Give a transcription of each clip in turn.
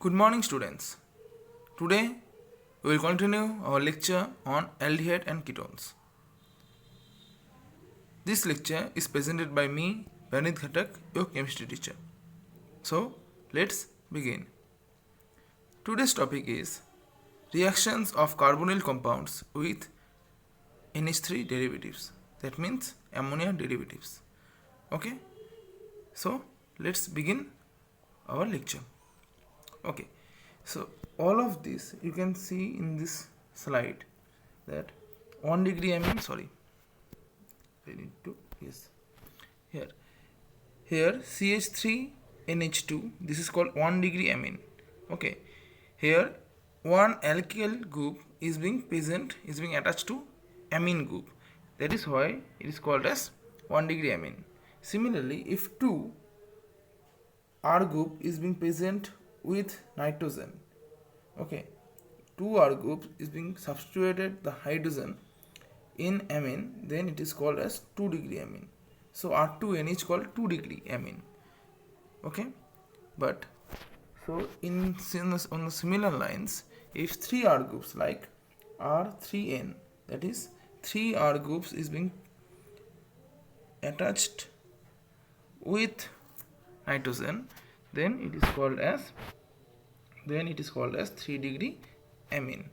Good morning, students. Today we will continue our lecture on aldehyde and ketones. This lecture is presented by me, Vanit Ghatak, your chemistry teacher. So, let's begin. Today's topic is reactions of carbonyl compounds with NH3 derivatives. That means ammonia derivatives. Okay? So, let's begin our lecture. Okay, so all of this you can see in this slide that 1 degree amine, sorry, I need to, yes, here CH3NH2, this is called 1 degree amine. Okay, here one alkyl group is being present, is being attached to amine group, that is why it is called as 1 degree amine. Similarly, if two R group is being present with nitrogen, okay, two R group is being substituted the hydrogen in amine, then it is called as 2 degree amine. So R2N is called 2 degree amine. Okay, but so on the similar lines, if three R groups like R3N, that is 3 R groups is being attached with nitrogen, then it is called as 3 degree amine.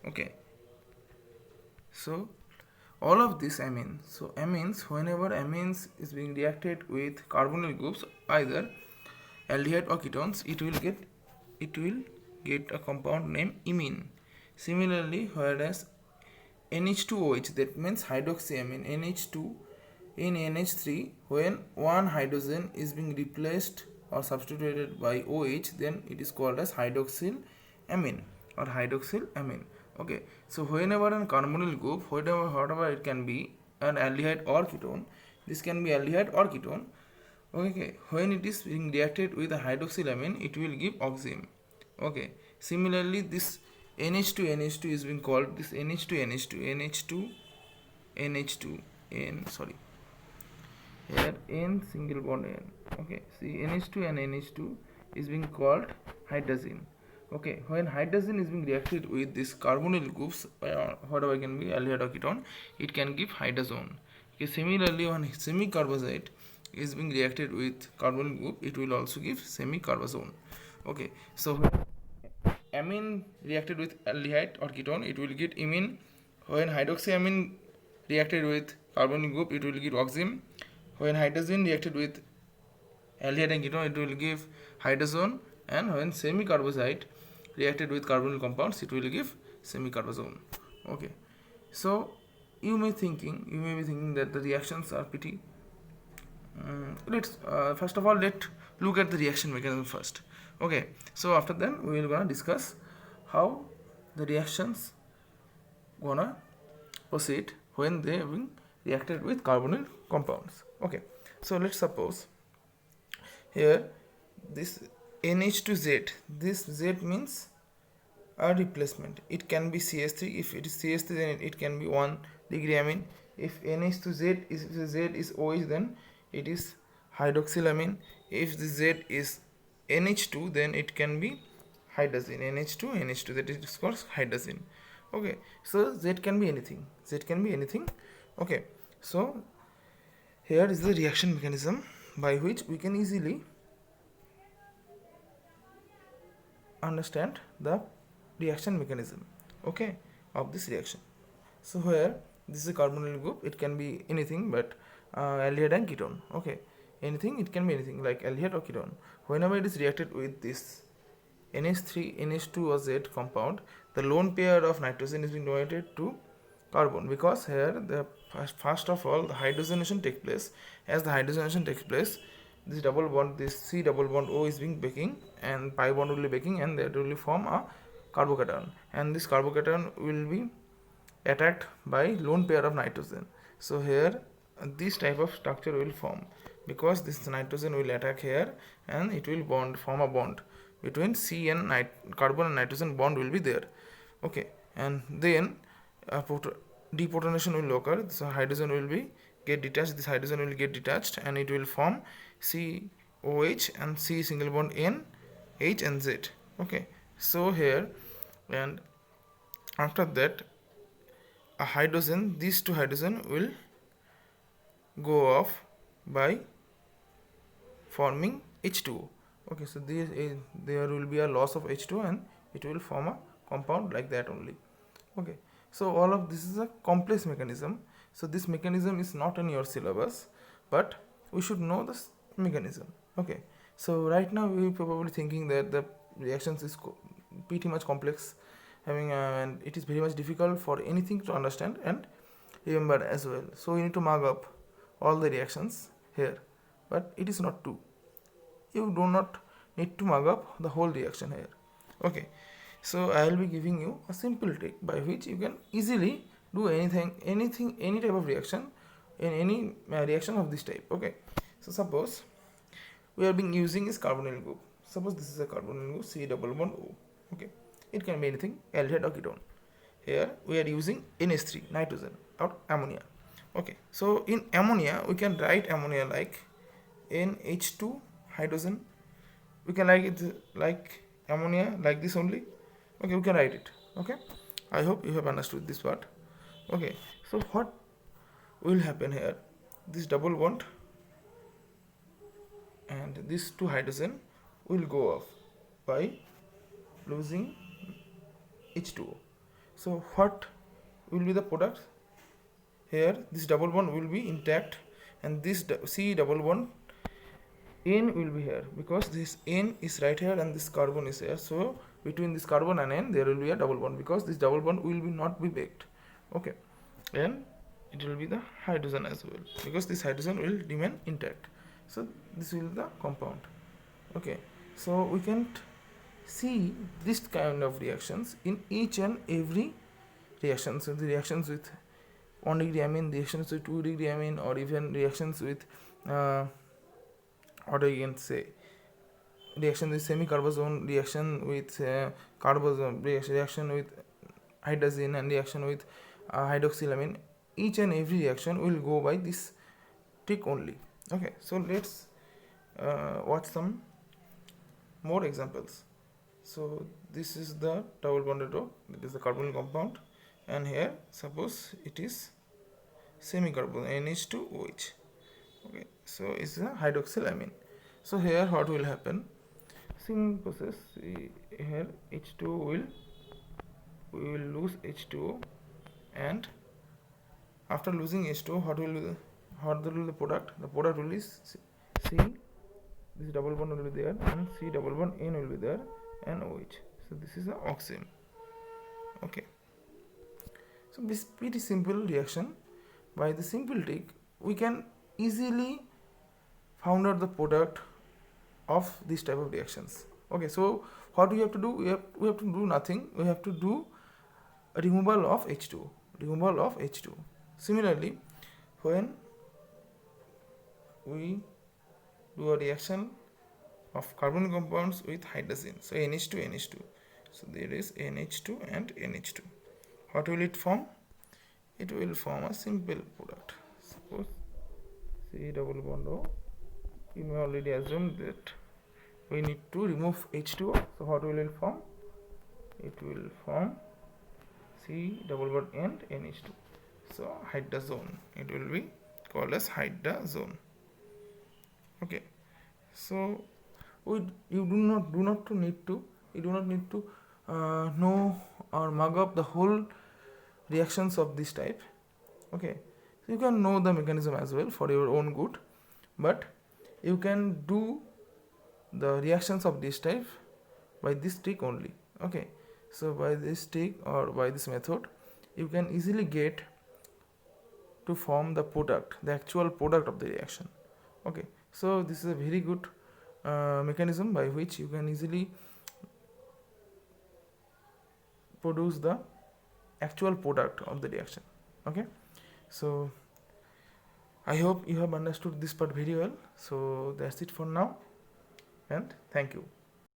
Okay, so all of this amines, so amines, whenever amines is being reacted with carbonyl groups, either aldehyde or ketones, it will get a compound named imine. Similarly, whereas NH2OH, that means hydroxyamine, NH2 in NH3, when one hydrogen is being replaced or substituted by OH, then it is called as hydroxyl amine or hydroxyl amine. Okay, so whenever a carbonyl group, whatever it can be, an aldehyde or ketone, this can be aldehyde or ketone. Okay, when it is being reacted with a hydroxylamine, it will give oxime. Okay, similarly, this NH2 is being called this NH2 N, sorry, here N single bond N. Okay, see, NH2 and NH2 is being called hydrazine. Okay, when hydrazine is being reacted with this carbonyl groups, whatever can be aldehyde or ketone, it can give hydrazone. Okay, similarly, when semicarbazide is being reacted with carbonyl group, it will also give semicarbazone. Okay, so when amine reacted with aldehyde or ketone, it will get imine. When hydroxyamine reacted with carbonyl group, it will give oxime. When hydrazine reacted with aldehyde and ketone, it will give hydrazone. And when semicarbazide reacted with carbonyl compounds, it will give semicarbazone. Okay, so you may be thinking that the reactions are pretty. Let's first of all let look at the reaction mechanism first. Okay, so after that we will gonna discuss how the reactions gonna proceed when they have been reacted with carbonyl compounds. Okay, so let's suppose here this NH2Z, this Z means a replacement. It can be CH3. If it is CH3, then it can be 1 degree amine. If NH2Z is, if the Z is OH, then it is hydroxylamine. If the Z is NH2, then it can be hydrazine. NH2, that is called hydrazine. Okay, so Z can be anything. Okay, so here is the reaction mechanism by which we can easily understand the reaction mechanism, okay, of this reaction. So here this is a carbonyl group, it can be anything but aldehyde and ketone. Okay, it can be anything like aldehyde or ketone. Whenever it is reacted with this NH3 NH2 or Z compound, the lone pair of nitrogen is being donated to carbon, because here the first of all the hydrogenation takes place. As the hydrogenation takes place, this double bond, this C double bond O is being breaking, and pi bond will be breaking, and that will form a carbocation, and this carbocation will be attacked by lone pair of nitrogen. So here this type of structure will form, because this nitrogen will attack here, and it will form a bond between C and carbon and nitrogen. Bond will be there. Okay, and then deprotonation will occur. So hydrogen will be get detached. This hydrogen will get detached, and it will form COH and C single bond N, H and Z. Okay, so here, and after that a hydrogen, these two hydrogen will go off by forming H2O. Okay, so there will be a loss of H2O and it will form a compound like that only. Okay, so all of this is a complex mechanism. So this mechanism is not in your syllabus, but we should know this mechanism. Okay, so right now we probably thinking that the reactions is pretty much complex, and it is very much difficult for anything to understand and remember as well. So you need to mark up all the reactions here, but it is not true. You do not need to mark up the whole reaction here. Okay, so I will be giving you a simple trick by which you can easily do any type of reaction in any reaction of this type. Okay, so suppose we are being using is carbonyl group. Suppose this is a carbonyl group, C double bond O. Okay, it can be anything, aldehyde or ketone. Here we are using NH3, nitrogen, or ammonia. Okay, so in ammonia we can write ammonia like NH2 hydrogen. We can write it like ammonia like this only. Okay, we can write it. Okay, I hope you have understood this part. Okay, so what will happen here? This double bond and these two hydrogen will go off by losing H2O. So what will be the product? Here this double bond will be intact and this C double bond N will be here because this N is right here and this carbon is here. So between this carbon and N there will be a double bond because this double bond will be not be baked. Okay, and it will be the hydrogen as well because this hydrogen will remain intact. So this will be the compound. Okay, so we can see this kind of reactions in each and every reaction. So the reactions with 1 degree amine, reactions with 2 degree amine, or even reactions with what I can say, reaction with semi-carbazone, reaction with carbazone, reaction with hydrazine, and reaction with hydroxylamine. Each and every reaction will go by this trick only. Okay, so let's watch some more examples. So this is the double bonded row, that is the carbonyl compound, and here suppose it is semi-carbon NH2OH. Okay, so it's a hydroxylamine. So here what will happen? Same process. Here H2O we will lose H2O, and after losing H2O, what will be the product? The product will be C. This double bond will be there, and C double bond N will be there, and OH. So this is the oxime. Okay. So this pretty simple reaction. By the simple trick, we can easily found out the product of this type of reactions. Okay, so what we have to do? We have to do nothing. We have to do a removal of H2. Removal of H2. Similarly, when we do a reaction of carbon compounds with hydrogen, so NH2, NH2. So there is NH2 and NH2. What will it form? It will form a simple product. Suppose C double bond O. You may already assume that we need to remove H2O. So what will it form? It will form C double bond and NH2. So hydrazone. It will be called as hydrazone. Okay. So you do not need to know or mug up the whole reactions of this type. Okay, so you can know the mechanism as well for your own good, but you can do the reactions of this type by this trick only. Okay, so by this trick or by this method you can easily get to form the product, the actual product of the reaction. Okay, so this is a very good mechanism by which you can easily produce the actual product of the reaction. Okay, so I hope you have understood this part very well. So that's it for now, and thank you.